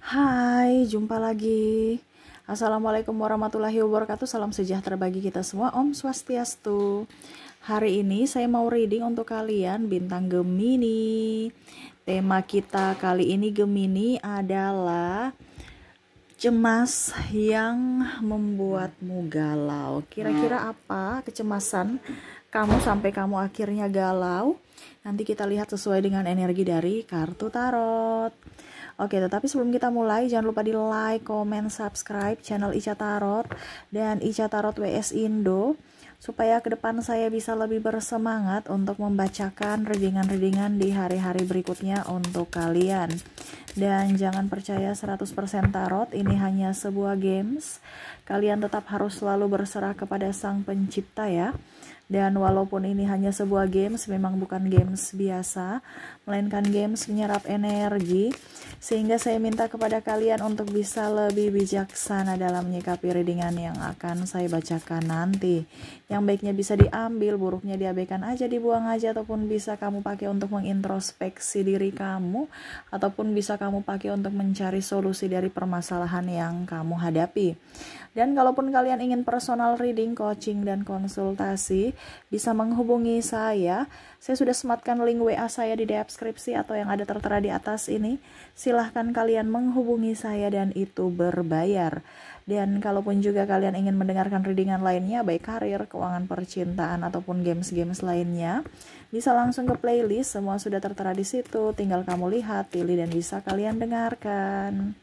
Hai, jumpa lagi. Assalamualaikum warahmatullahi wabarakatuh. Salam sejahtera bagi kita semua. Om Swastiastu. Hari ini saya mau reading untuk kalian bintang Gemini. Tema kita kali ini Gemini adalah cemas yang membuatmu galau. Kira-kira apa kecemasan kamu sampai kamu akhirnya galau? Nanti kita lihat sesuai dengan energi dari kartu tarot. Oke, tetapi sebelum kita mulai, jangan lupa di like, comment, subscribe channel Ica Tarot dan Ica Tarot WS Indo, supaya ke depan saya bisa lebih bersemangat untuk membacakan readingan-readingan di hari-hari berikutnya untuk kalian. Dan jangan percaya 100% tarot, ini hanya sebuah games. Kalian tetap harus selalu berserah kepada Sang Pencipta ya. Dan walaupun ini hanya sebuah games, memang bukan games biasa, melainkan games menyerap energi, sehingga saya minta kepada kalian untuk bisa lebih bijaksana dalam menyikapi readingan yang akan saya bacakan nanti. Yang baiknya bisa diambil, buruknya diabaikan aja, dibuang aja, ataupun bisa kamu pakai untuk mengintrospeksi diri kamu, ataupun bisa kamu pakai untuk mencari solusi dari permasalahan yang kamu hadapi. Dan kalaupun kalian ingin personal reading, coaching, dan konsultasi, bisa menghubungi saya. Saya sudah sematkan link WA saya di deskripsi atau yang ada tertera di atas ini. Silahkan kalian menghubungi saya dan itu berbayar. Dan kalaupun juga kalian ingin mendengarkan readingan lainnya, baik karir, keuangan, percintaan, ataupun games-games lainnya, bisa langsung ke playlist. Semua sudah tertera di situ. Tinggal kamu lihat, pilih, dan bisa kalian dengarkan.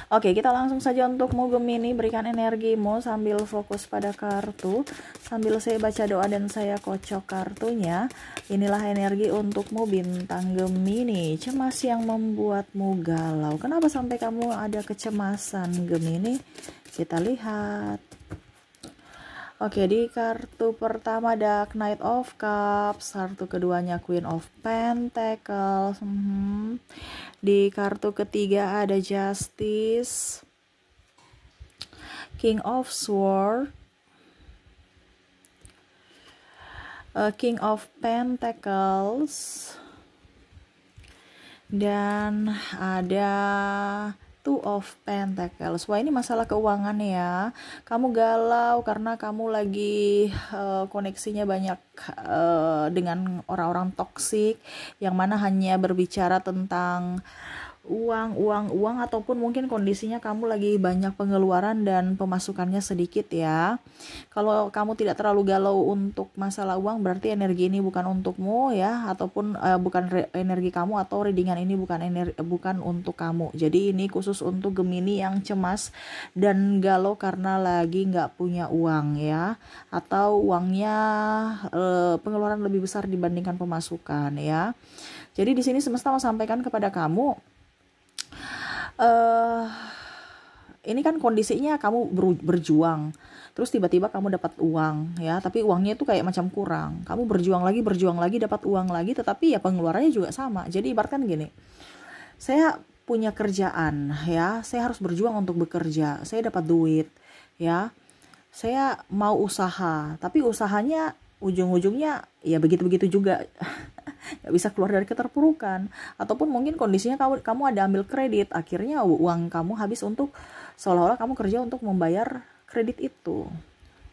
Oke, kita langsung saja untukmu Gemini, berikan energimu sambil fokus pada kartu, sambil saya baca doa dan saya kocok kartunya. Inilah energi untukmu bintang Gemini, cemas yang membuatmu galau. Kenapa sampai kamu ada kecemasan Gemini? Kita lihat. Oke, di kartu pertama ada Knight of Cups, kartu keduanya Queen of Pentacles. Di kartu ketiga ada Justice, King of Swords, King of Pentacles, dan ada Two of Pentacles. Wah, ini masalah keuangan ya. Kamu galau karena kamu lagi koneksinya banyak dengan orang-orang toksik yang mana hanya berbicara tentang uang, ataupun mungkin kondisinya kamu lagi banyak pengeluaran dan pemasukannya sedikit ya. Kalau kamu tidak terlalu galau untuk masalah uang, berarti energi ini bukan untukmu ya, ataupun bukan energi kamu, atau readingan ini bukan untuk kamu. Jadi ini khusus untuk Gemini yang cemas dan galau karena lagi nggak punya uang ya, atau uangnya pengeluaran lebih besar dibandingkan pemasukan ya. Jadi di sini semesta mau sampaikan kepada kamu, ini kan kondisinya kamu berjuang, terus tiba-tiba kamu dapat uang ya, tapi uangnya itu kayak macam kurang. Kamu berjuang lagi, dapat uang lagi, tetapi ya pengeluarannya juga sama. Jadi ibaratkan gini, saya punya kerjaan ya, saya harus berjuang untuk bekerja, saya dapat duit ya, saya mau usaha, tapi usahanya ujung-ujungnya ya begitu-begitu juga. Gak bisa keluar dari keterpurukan, ataupun mungkin kondisinya kamu ada ambil kredit, akhirnya uang kamu habis untuk seolah-olah kamu kerja untuk membayar kredit itu,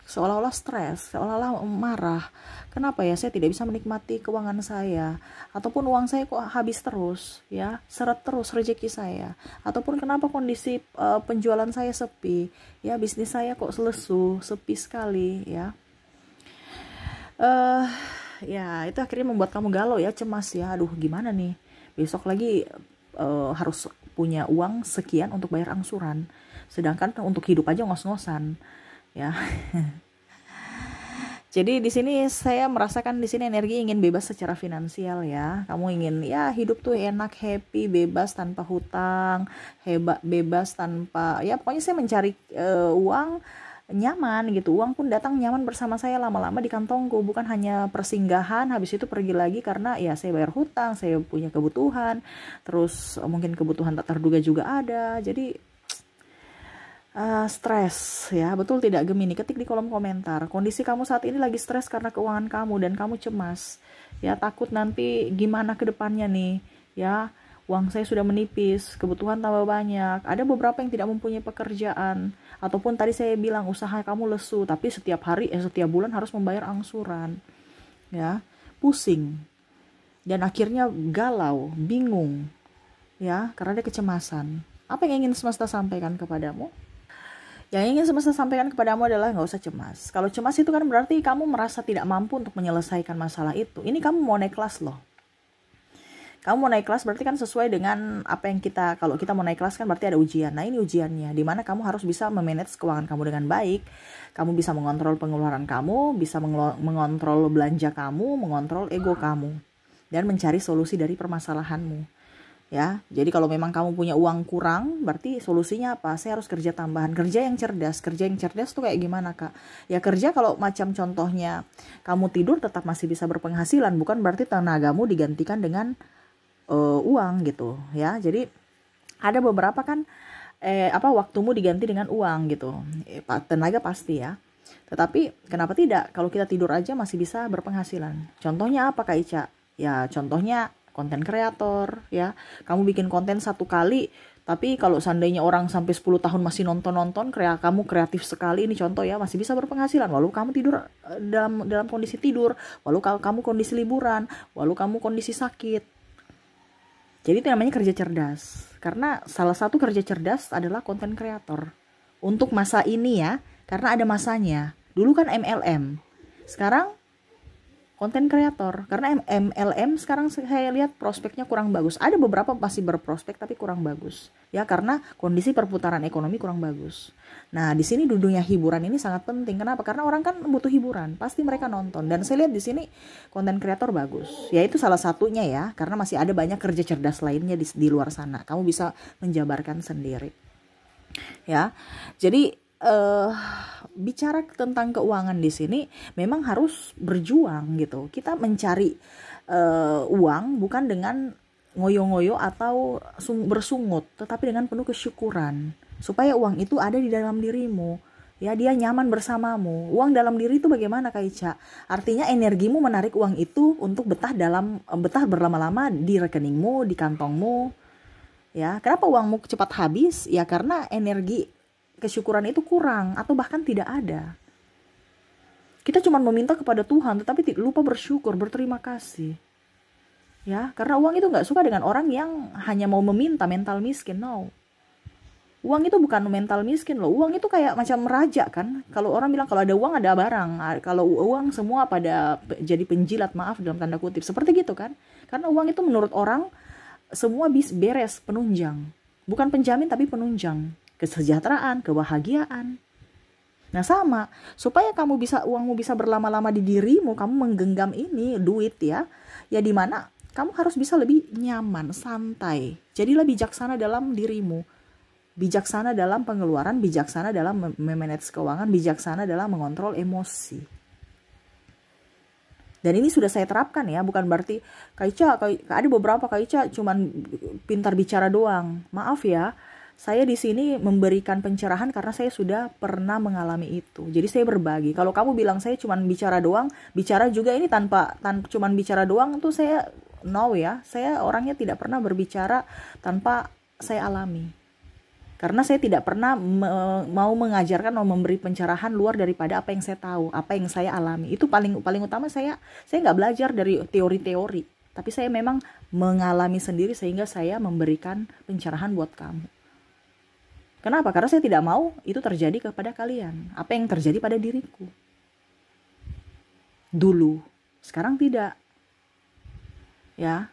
seolah-olah stres, seolah-olah marah, kenapa ya saya tidak bisa menikmati keuangan saya, ataupun uang saya kok habis terus ya, seret terus rezeki saya, ataupun kenapa kondisi penjualan saya sepi ya, bisnis saya kok lesu, sepi sekali ya. Ya itu akhirnya membuat kamu galau ya, cemas ya, aduh gimana nih, besok lagi harus punya uang sekian untuk bayar angsuran, sedangkan untuk hidup aja ngos-ngosan ya. Jadi di sini saya merasakan di sini energi ingin bebas secara finansial ya. Kamu ingin ya hidup tuh enak, happy, bebas tanpa hutang, bebas tanpa, ya pokoknya saya mencari uang nyaman gitu, uang pun datang nyaman bersama saya lama-lama di kantongku, bukan hanya persinggahan habis itu pergi lagi karena ya saya bayar hutang, saya punya kebutuhan, terus mungkin kebutuhan tak terduga juga ada. Jadi stres ya, betul tidak Gemini? Ketik di kolom komentar, kondisi kamu saat ini lagi stres karena keuangan kamu dan kamu cemas ya, takut nanti gimana ke depannya nih ya, uang saya sudah menipis, kebutuhan tambah banyak. Ada beberapa yang tidak mempunyai pekerjaan, ataupun tadi saya bilang usaha kamu lesu, tapi setiap hari, setiap bulan harus membayar angsuran, ya, pusing, dan akhirnya galau, bingung, ya, karena ada kecemasan. Apa yang ingin semesta sampaikan kepadamu? Yang ingin semesta sampaikan kepadamu adalah nggak usah cemas. Kalau cemas itu kan berarti kamu merasa tidak mampu untuk menyelesaikan masalah itu. Ini kamu mau naik kelas loh. Kamu mau naik kelas berarti kan sesuai dengan apa yang kalau kita mau naik kelas kan berarti ada ujian. Nah ini ujiannya, dimana kamu harus bisa memanage keuangan kamu dengan baik. Kamu bisa mengontrol pengeluaran kamu, bisa mengontrol belanja kamu, mengontrol ego kamu. Dan mencari solusi dari permasalahanmu. Ya, jadi kalau memang kamu punya uang kurang, berarti solusinya apa? Saya harus kerja tambahan, kerja yang cerdas. Kerja yang cerdas tuh kayak gimana, Kak? Ya kerja kalau macam contohnya kamu tidur tetap masih bisa berpenghasilan, bukan berarti tenagamu digantikan dengan uang gitu, ya. Jadi ada beberapa kan waktumu diganti dengan uang gitu. Tenaga pasti ya. Tetapi kenapa tidak? Kalau kita tidur aja masih bisa berpenghasilan. Contohnya apa, Kak Ica? Ya, contohnya konten kreator, ya. Kamu bikin konten satu kali, tapi kalau seandainya orang sampai 10 tahun masih nonton, kamu kreatif sekali, ini contoh ya, masih bisa berpenghasilan walau kamu tidur dalam kondisi tidur, walau kamu kondisi liburan, walau kamu kondisi sakit. Jadi itu namanya kerja cerdas. Karena salah satu kerja cerdas adalah konten kreator. Untuk masa ini ya, karena ada masanya. Dulu kan MLM. Sekarang konten kreator, karena MLM sekarang saya lihat prospeknya kurang bagus. Ada beberapa masih berprospek tapi kurang bagus, ya, karena kondisi perputaran ekonomi kurang bagus. Nah di sini dunia hiburan ini sangat penting. Kenapa? Karena orang kan butuh hiburan, pasti mereka nonton. Dan saya lihat di sini konten kreator bagus, ya itu salah satunya ya, karena masih ada banyak kerja cerdas lainnya di luar sana. Kamu bisa menjabarkan sendiri, ya. Jadi bicara tentang keuangan di sini memang harus berjuang gitu. Kita mencari uang bukan dengan ngoyo-ngoyo atau bersungut, tetapi dengan penuh kesyukuran supaya uang itu ada di dalam dirimu. Ya, dia nyaman bersamamu. Uang dalam diri itu bagaimana, Kak Ica? Artinya energimu menarik uang itu untuk betah berlama-lama di rekeningmu, di kantongmu. Ya, kenapa uangmu cepat habis? Ya karena energi kesyukuran itu kurang atau bahkan tidak ada. Kita cuma meminta kepada Tuhan tetapi lupa bersyukur, berterima kasih. Ya, karena uang itu nggak suka dengan orang yang hanya mau meminta, mental miskin. No. Uang itu bukan mental miskin loh. Uang itu kayak macam raja kan. Kalau orang bilang kalau ada uang ada barang. Kalau uang semua pada jadi penjilat, maaf dalam tanda kutip. Seperti gitu kan. Karena uang itu menurut orang semua beres, penunjang. Bukan penjamin tapi penunjang. Kesejahteraan, kebahagiaan. Nah sama, supaya uangmu bisa berlama-lama di dirimu, kamu menggenggam ini duit ya dimana kamu harus bisa lebih nyaman, santai. Jadilah bijaksana dalam dirimu, bijaksana dalam pengeluaran, bijaksana dalam memanage keuangan, bijaksana dalam mengontrol emosi. Dan ini sudah saya terapkan ya, bukan berarti Kak Ica, ada beberapa Kak Ica cuman pintar bicara doang. Maaf ya. Saya di sini memberikan pencerahan karena saya sudah pernah mengalami itu. Jadi saya berbagi. Kalau kamu bilang saya cuma bicara doang, bicara juga ini tanpa cuma bicara doang tuh saya ya. Saya orangnya tidak pernah berbicara tanpa saya alami. Karena saya tidak pernah mau mengajarkan atau memberi pencerahan luar daripada apa yang saya tahu, apa yang saya alami. Itu paling utama saya nggak belajar dari teori-teori, tapi saya memang mengalami sendiri sehingga saya memberikan pencerahan buat kamu. Kenapa? Karena saya tidak mau itu terjadi kepada kalian. Apa yang terjadi pada diriku dulu, sekarang tidak. Ya,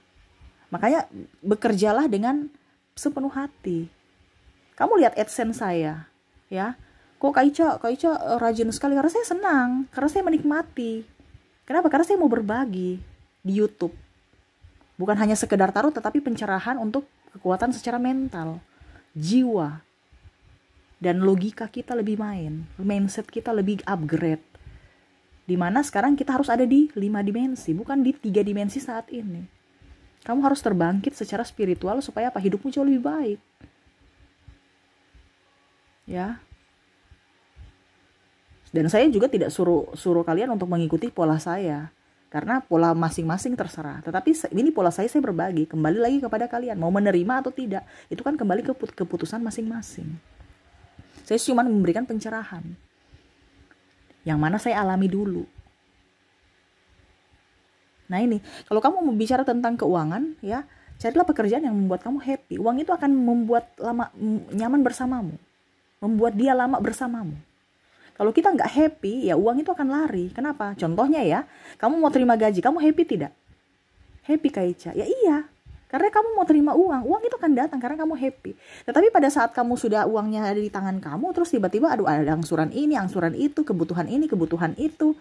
makanya bekerjalah dengan sepenuh hati. Kamu lihat AdSense saya, ya. Kok Kak Ica rajin sekali? Karena saya senang, karena saya menikmati. Kenapa? Karena saya mau berbagi di YouTube. Bukan hanya sekedar taruh, tetapi pencerahan untuk kekuatan secara mental, jiwa. Dan logika kita lebih mindset kita lebih upgrade. Dimana sekarang kita harus ada di 5 dimensi, bukan di 3 dimensi saat ini. Kamu harus terbangkit secara spiritual supaya hidupmu jauh lebih baik. Ya. Dan saya juga tidak suruh kalian untuk mengikuti pola saya. Karena pola masing-masing terserah. Tetapi ini pola saya berbagi. Kembali lagi kepada kalian. Mau menerima atau tidak. Itu kan kembali ke keputusan masing-masing. Saya cuma memberikan pencerahan. Yang mana saya alami dulu. Nah ini, kalau kamu mau bicara tentang keuangan, ya, carilah pekerjaan yang membuat kamu happy. Uang itu akan membuat nyaman bersamamu. Membuat dia lama bersamamu. Kalau kita nggak happy, ya uang itu akan lari. Kenapa? Contohnya ya, kamu mau terima gaji, kamu happy tidak? Happy Kak Ica? Ya iya, karena kamu mau terima uang itu akan datang karena kamu happy. Tetapi pada saat kamu sudah uangnya ada di tangan kamu, terus tiba-tiba aduh ada angsuran ini, angsuran itu, kebutuhan ini, kebutuhan itu.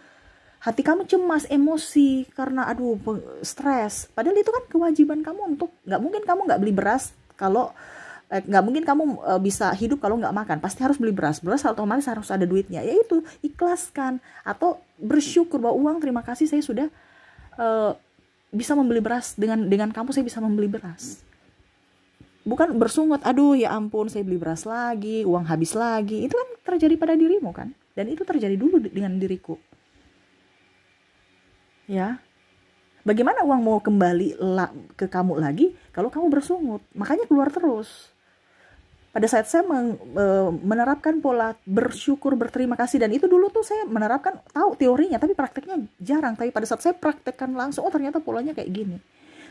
Hati kamu cemas, emosi, karena aduh stres. Padahal itu kan kewajiban kamu untuk, nggak mungkin kamu nggak beli beras kalau nggak mungkin kamu bisa hidup kalau nggak makan. Pasti harus beli beras otomatis harus ada duitnya. Yaitu ikhlaskan atau bersyukur bahwa uang, terima kasih saya sudah bisa membeli beras, dengan kamu saya bisa membeli beras. Bukan bersungut, aduh ya ampun saya beli beras lagi, uang habis lagi. Itu kan terjadi pada dirimu kan, dan itu terjadi dulu dengan diriku. Ya, bagaimana uang mau kembali ke kamu lagi kalau kamu bersungut? Makanya keluar terus. Pada saat saya menerapkan pola bersyukur, berterima kasih, dan itu dulu tuh saya menerapkan, tahu teorinya, tapi prakteknya jarang. Tapi pada saat saya praktekkan langsung, oh ternyata polanya kayak gini.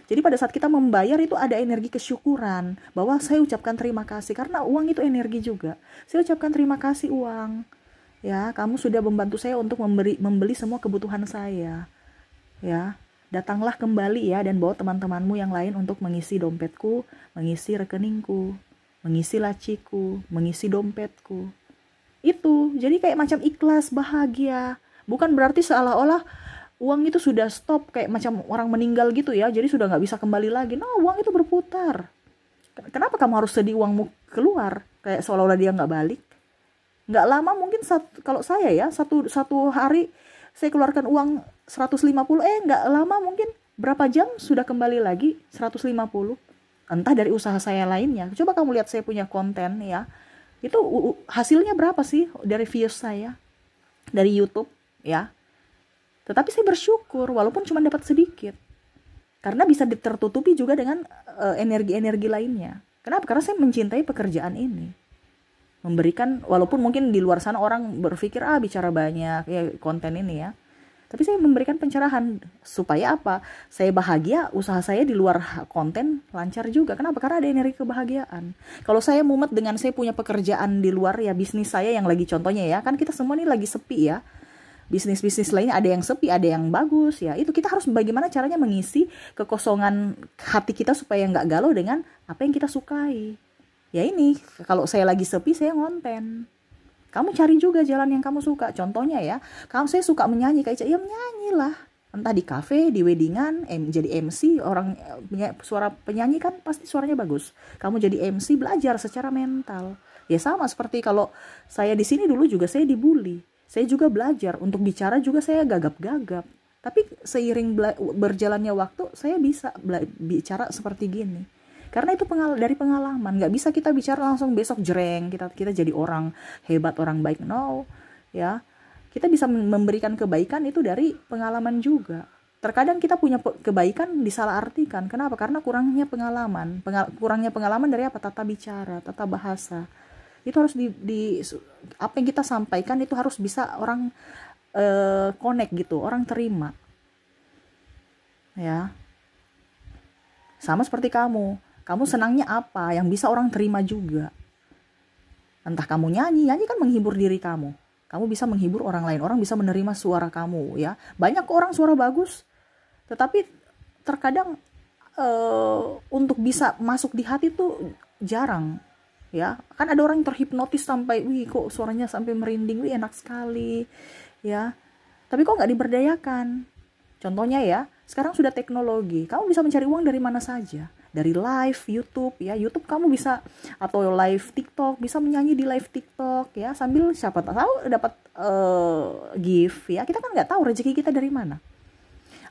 Jadi pada saat kita membayar itu ada energi kesyukuran, bahwa saya ucapkan terima kasih, karena uang itu energi juga. Saya ucapkan terima kasih uang, ya kamu sudah membantu saya untuk membeli semua kebutuhan saya, ya. Datanglah kembali ya, dan bawa teman-temanmu yang lain untuk mengisi dompetku, mengisi rekeningku, mengisi laciku, mengisi dompetku. Itu, jadi kayak macam ikhlas, bahagia. Bukan berarti seolah-olah uang itu sudah stop, kayak macam orang meninggal gitu ya, jadi sudah nggak bisa kembali lagi. No, uang itu berputar. Kenapa kamu harus sedih uangmu keluar? Kayak seolah-olah dia nggak balik. Nggak lama mungkin, kalau saya ya, satu hari saya keluarkan uang 150, nggak lama mungkin berapa jam sudah kembali lagi 150. Entah dari usaha saya lainnya. Coba kamu lihat saya punya konten ya. Itu hasilnya berapa sih dari views saya dari YouTube ya. Tetapi saya bersyukur walaupun cuma dapat sedikit. Karena bisa tertutupi juga dengan energi-energi lainnya. Kenapa? Karena saya mencintai pekerjaan ini. Memberikan, walaupun mungkin di luar sana orang berpikir bicara banyak ya konten ini ya. Tapi saya memberikan pencerahan supaya apa? Saya bahagia, usaha saya di luar konten lancar juga. Kenapa? Karena ada energi kebahagiaan. Kalau saya mumet dengan saya punya pekerjaan di luar ya, bisnis saya yang lagi contohnya ya, kan kita semua ini lagi sepi ya. Bisnis-bisnis lainnya ada yang sepi, ada yang bagus ya. Itu kita harus bagaimana caranya mengisi kekosongan hati kita supaya nggak galau dengan apa yang kita sukai. Ya ini, kalau saya lagi sepi saya ngonten. Kamu cari juga jalan yang kamu suka. Contohnya ya, saya suka menyanyi, Kak Ica, ya menyanyilah. Entah di kafe, di weddingan, jadi MC, orang suara penyanyi kan pasti suaranya bagus. Kamu jadi MC, belajar secara mental. Ya sama seperti kalau saya di sini dulu juga saya dibully. Saya juga belajar, untuk bicara juga saya gagap-gagap. Tapi seiring berjalannya waktu, saya bisa bicara seperti gini. Karena itu dari pengalaman. Nggak bisa kita bicara langsung besok jreng kita jadi orang hebat, orang baik. No, ya. Kita bisa memberikan kebaikan itu dari pengalaman juga. Terkadang kita punya kebaikan disalahartikan. Kenapa? Karena kurangnya pengalaman. Kurangnya pengalaman dari apa? Tata bicara, tata bahasa. Itu harus apa yang kita sampaikan itu harus bisa orang connect gitu, orang terima. Ya. Sama seperti kamu. Kamu senangnya apa yang bisa orang terima juga. Entah kamu nyanyi kan menghibur diri kamu. Kamu bisa menghibur orang lain, orang bisa menerima suara kamu ya. Banyak orang suara bagus, tetapi terkadang untuk bisa masuk di hati tuh jarang ya. Kan ada orang yang terhipnotis sampai, wih kok suaranya sampai merinding, wih enak sekali ya. Tapi kok nggak diberdayakan. Contohnya ya, sekarang sudah teknologi, kamu bisa mencari uang dari mana saja. Dari live YouTube ya, YouTube kamu bisa, atau live TikTok, bisa menyanyi di live TikTok ya, sambil siapa tahu dapat gift ya. Kita kan nggak tahu rezeki kita dari mana.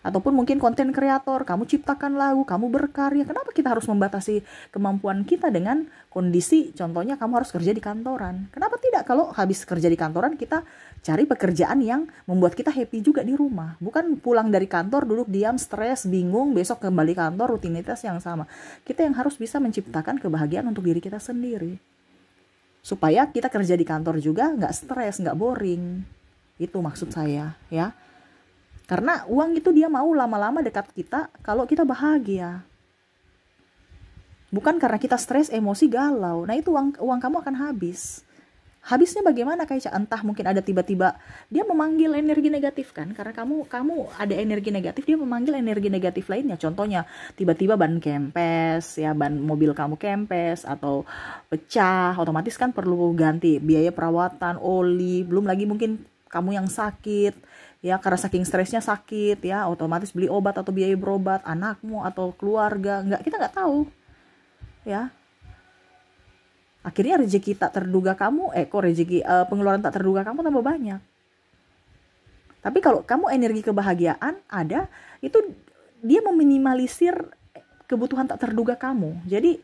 Ataupun mungkin konten kreator, kamu ciptakan lagu, kamu berkarya. Kenapa kita harus membatasi kemampuan kita dengan kondisi, contohnya kamu harus kerja di kantoran? Kenapa tidak Beda kalau habis kerja di kantoran, kita cari pekerjaan yang membuat kita happy juga di rumah. Bukan pulang dari kantor, duduk diam, stres, bingung, besok kembali kantor, rutinitas yang sama. Kita yang harus bisa menciptakan kebahagiaan untuk diri kita sendiri. Supaya kita kerja di kantor juga nggak stres, nggak boring. Itu maksud saya, ya. Karena uang itu dia mau lama-lama dekat kita kalau kita bahagia. Bukan karena kita stres, emosi, galau. Nah itu uang kamu akan habis. Habisnya bagaimana kayak entah mungkin ada tiba-tiba dia memanggil energi negatif kan. Karena kamu ada energi negatif, dia memanggil energi negatif lainnya. Contohnya tiba-tiba ban kempes, ya ban mobil kamu kempes atau pecah. Otomatis kan perlu ganti biaya perawatan, oli. Belum lagi mungkin kamu yang sakit. Ya karena saking stresnya sakit ya, otomatis beli obat atau biaya berobat anakmu atau keluarga. Kita nggak tahu. Ya, akhirnya rezeki tak terduga kamu, pengeluaran tak terduga kamu tambah banyak. Tapi kalau kamu energi kebahagiaan ada, itu dia meminimalisir kebutuhan tak terduga kamu. Jadi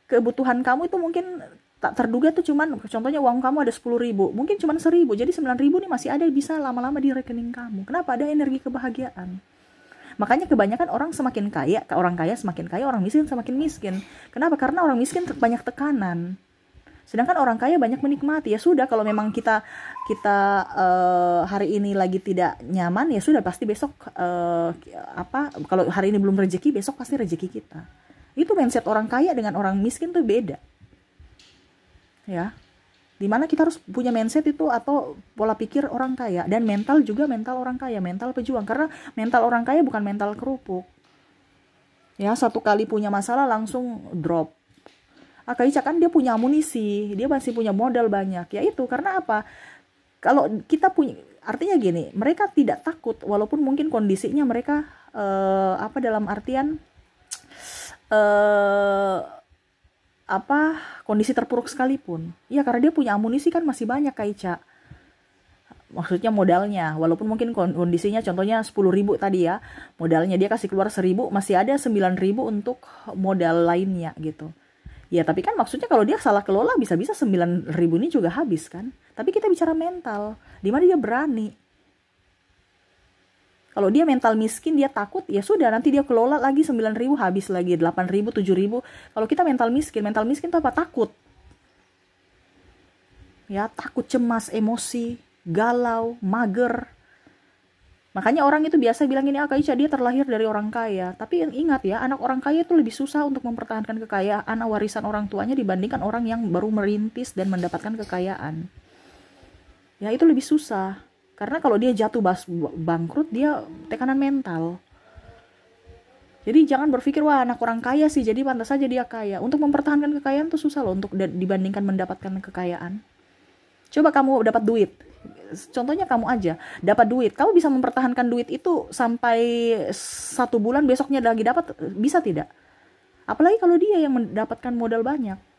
kebutuhan kamu itu mungkin tak terduga tuh cuman, contohnya uang kamu ada 10.000, mungkin cuman 1.000, jadi 9.000 nih masih ada bisa lama-lama di rekening kamu. Kenapa? Ada energi kebahagiaan. Makanya kebanyakan orang semakin kaya, orang kaya semakin kaya, orang miskin semakin miskin. Kenapa? Karena orang miskin banyak tekanan. Sedangkan orang kaya banyak menikmati. Ya sudah, kalau memang kita hari ini lagi tidak nyaman, ya sudah pasti besok kalau hari ini belum rezeki, besok pasti rezeki kita. Itu mindset orang kaya dengan orang miskin tuh beda. Ya. Dimana kita harus punya mindset itu atau pola pikir orang kaya. Dan mental juga mental orang kaya, mental pejuang. Karena mental orang kaya bukan mental kerupuk. Ya, satu kali punya masalah langsung drop. Kak Ica kan dia punya amunisi, dia masih punya modal banyak. Ya itu, karena apa? Kalau kita punya, artinya gini, mereka tidak takut. Walaupun mungkin kondisinya mereka, dalam artian, kondisi terpuruk sekalipun. Ya karena dia punya amunisi kan masih banyak Kak Ica. Maksudnya modalnya, walaupun mungkin kondisinya contohnya 10.000 tadi ya, modalnya dia kasih keluar 1.000, masih ada 9.000 untuk modal lainnya gitu. Ya tapi kan maksudnya kalau dia salah kelola bisa-bisa 9.000 ini juga habis kan. Tapi kita bicara mental, di mana dia berani. Kalau dia mental miskin, dia takut, ya sudah nanti dia kelola lagi 9.000 habis lagi 8.000, 7.000. Kalau kita mental miskin itu apa? Takut. Ya, takut, cemas, emosi, galau, mager. Makanya orang itu biasa bilang gini, Kak Ica dia terlahir dari orang kaya. Tapi ingat ya, anak orang kaya itu lebih susah untuk mempertahankan kekayaan, warisan orang tuanya dibandingkan orang yang baru merintis dan mendapatkan kekayaan. Ya, itu lebih susah. Karena kalau dia jatuh bangkrut, dia tekanan mental. Jadi jangan berpikir, wah anak orang kaya sih, jadi pantas saja dia kaya. Untuk mempertahankan kekayaan tuh susah loh untuk dibandingkan mendapatkan kekayaan. Coba kamu dapat duit. Contohnya kamu aja, dapat duit. Kamu bisa mempertahankan duit itu sampai 1 bulan, besoknya lagi dapat, bisa tidak? Apalagi kalau dia yang mendapatkan modal banyak.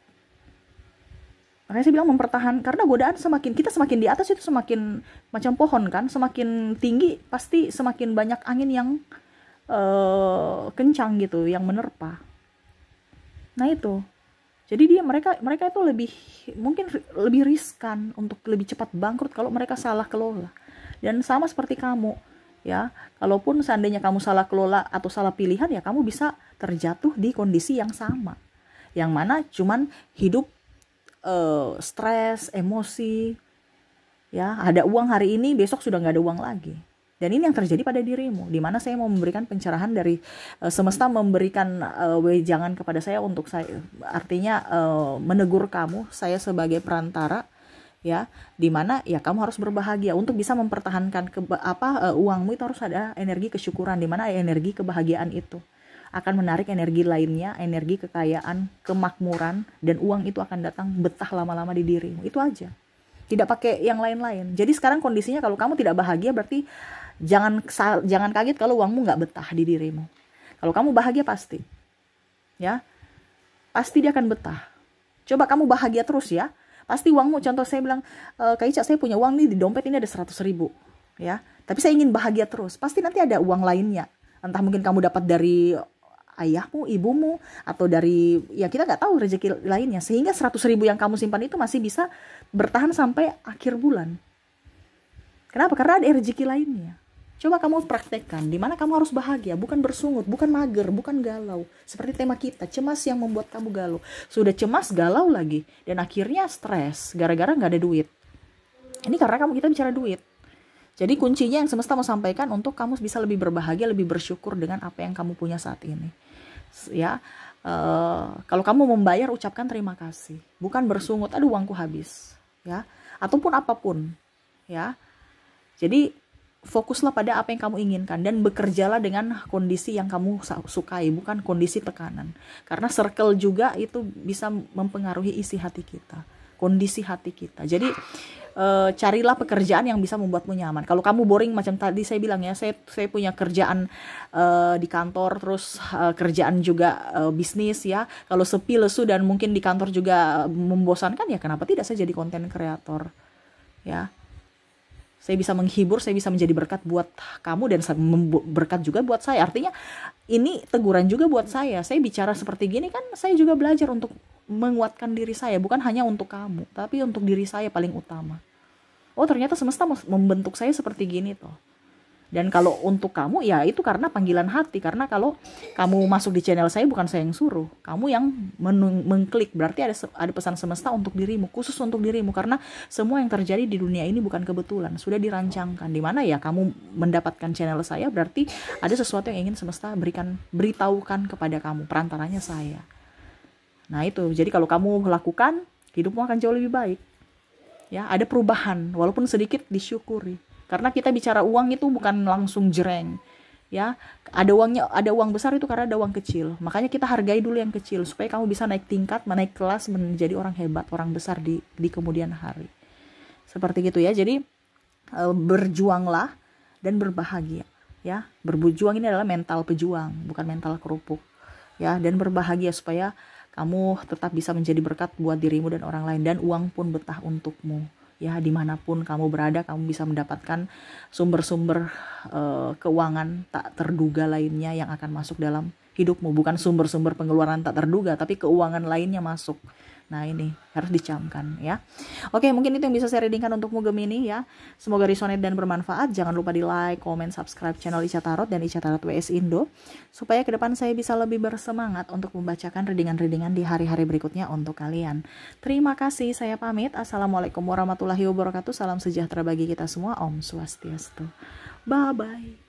Makanya saya bilang mempertahankan, karena godaan kita semakin di atas itu semakin macam pohon kan, semakin tinggi pasti semakin banyak angin yang kencang gitu, yang menerpa. Nah itu, jadi mereka itu mungkin lebih riskan untuk lebih cepat bangkrut kalau mereka salah kelola. Dan sama seperti kamu, ya, kalaupun seandainya kamu salah kelola atau salah pilihan, ya kamu bisa terjatuh di kondisi yang sama, yang mana cuman hidup stres, emosi, ya ada uang hari ini, besok sudah nggak ada uang lagi. Dan ini yang terjadi pada dirimu, dimana saya mau memberikan pencerahan dari semesta, memberikan wejangan kepada saya untuk saya, artinya menegur kamu, saya sebagai perantara, ya, dimana ya kamu harus berbahagia untuk bisa mempertahankan uangmu itu harus ada energi kesyukuran, dimana energi kebahagiaan itu akan menarik energi lainnya, energi kekayaan, kemakmuran, dan uang itu akan datang betah lama-lama di dirimu. Itu aja. Tidak pakai yang lain-lain. Jadi sekarang kondisinya kalau kamu tidak bahagia, berarti jangan kaget kalau uangmu nggak betah di dirimu. Kalau kamu bahagia pasti. Ya. Pasti dia akan betah. Coba kamu bahagia terus ya. Pasti uangmu, contoh saya bilang, Kak Ica saya punya uang nih di dompet ini ada 100.000. Ya. Tapi saya ingin bahagia terus. Pasti nanti ada uang lainnya. Entah mungkin kamu dapat dari ayahmu, ibumu, atau dari ya kita nggak tahu rezeki lainnya, sehingga 100.000 yang kamu simpan itu masih bisa bertahan sampai akhir bulan. Kenapa? Karena ada rezeki lainnya. Coba kamu praktekkan, dimana kamu harus bahagia, bukan bersungut, bukan mager, bukan galau. Seperti tema kita, cemas yang membuat kamu galau. Sudah cemas, galau lagi, dan akhirnya stres gara-gara nggak ada duit. Ini karena kita bicara duit. Jadi kuncinya yang semesta mau sampaikan untuk kamu bisa lebih berbahagia, lebih bersyukur dengan apa yang kamu punya saat ini. Ya, kalau kamu membayar, ucapkan terima kasih, bukan bersungut, aduh uangku habis, ya, ataupun apapun, ya. Jadi fokuslah pada apa yang kamu inginkan dan bekerjalah dengan kondisi yang kamu sukai, bukan kondisi tekanan. Karena circle juga itu bisa mempengaruhi isi hati kita, kondisi hati kita. Jadi carilah pekerjaan yang bisa membuatmu nyaman. Kalau kamu boring, macam tadi saya bilang ya, saya punya kerjaan di kantor, terus kerjaan juga bisnis ya. Kalau sepi, lesu, dan mungkin di kantor juga membosankan, ya kenapa tidak saya jadi konten kreator, ya. Saya bisa menghibur, saya bisa menjadi berkat buat kamu, dan berkat juga buat saya. Artinya ini teguran juga buat saya. Saya bicara seperti gini kan, saya juga belajar untuk menguatkan diri saya, bukan hanya untuk kamu, tapi untuk diri saya paling utama. Oh, ternyata semesta membentuk saya seperti gini toh. Dan kalau untuk kamu, ya itu karena panggilan hati. Karena kalau kamu masuk di channel saya, bukan saya yang suruh, kamu yang mengklik. Berarti ada pesan semesta untuk dirimu, khusus untuk dirimu. Karena semua yang terjadi di dunia ini bukan kebetulan, sudah dirancangkan. Dimana ya kamu mendapatkan channel saya, berarti ada sesuatu yang ingin semesta beritahukan kepada kamu, perantaranya saya. Nah itu, jadi kalau kamu lakukan, hidupmu akan jauh lebih baik. Ya, ada perubahan, walaupun sedikit, disyukuri. Karena kita bicara uang itu bukan langsung jreng, ya. Ada uang besar itu karena ada uang kecil. Makanya kita hargai dulu yang kecil supaya kamu bisa naik tingkat, naik kelas, menjadi orang hebat, orang besar di kemudian hari. Seperti gitu ya. Jadi berjuanglah dan berbahagia, ya. Berjuang ini adalah mental pejuang, bukan mental kerupuk, ya. Dan berbahagia supaya kamu tetap bisa menjadi berkat buat dirimu dan orang lain, dan uang pun betah untukmu. Ya, dimanapun kamu berada, kamu bisa mendapatkan sumber-sumber keuangan tak terduga lainnya yang akan masuk dalam hidupmu. Bukan sumber-sumber pengeluaran tak terduga, tapi keuangan lainnya masuk. Nah ini harus dicamkan ya. Oke, mungkin itu yang bisa saya readingkan untukmu Gemini ya. Semoga resonate dan bermanfaat. Jangan lupa di like, comment, subscribe channel Ica Tarot dan Ica Tarot WS Indo, supaya ke depan saya bisa lebih bersemangat untuk membacakan readingan-readingan di hari-hari berikutnya untuk kalian. Terima kasih, saya pamit. Assalamualaikum warahmatullahi wabarakatuh. Salam sejahtera bagi kita semua. Om Swastiastu. Bye-bye.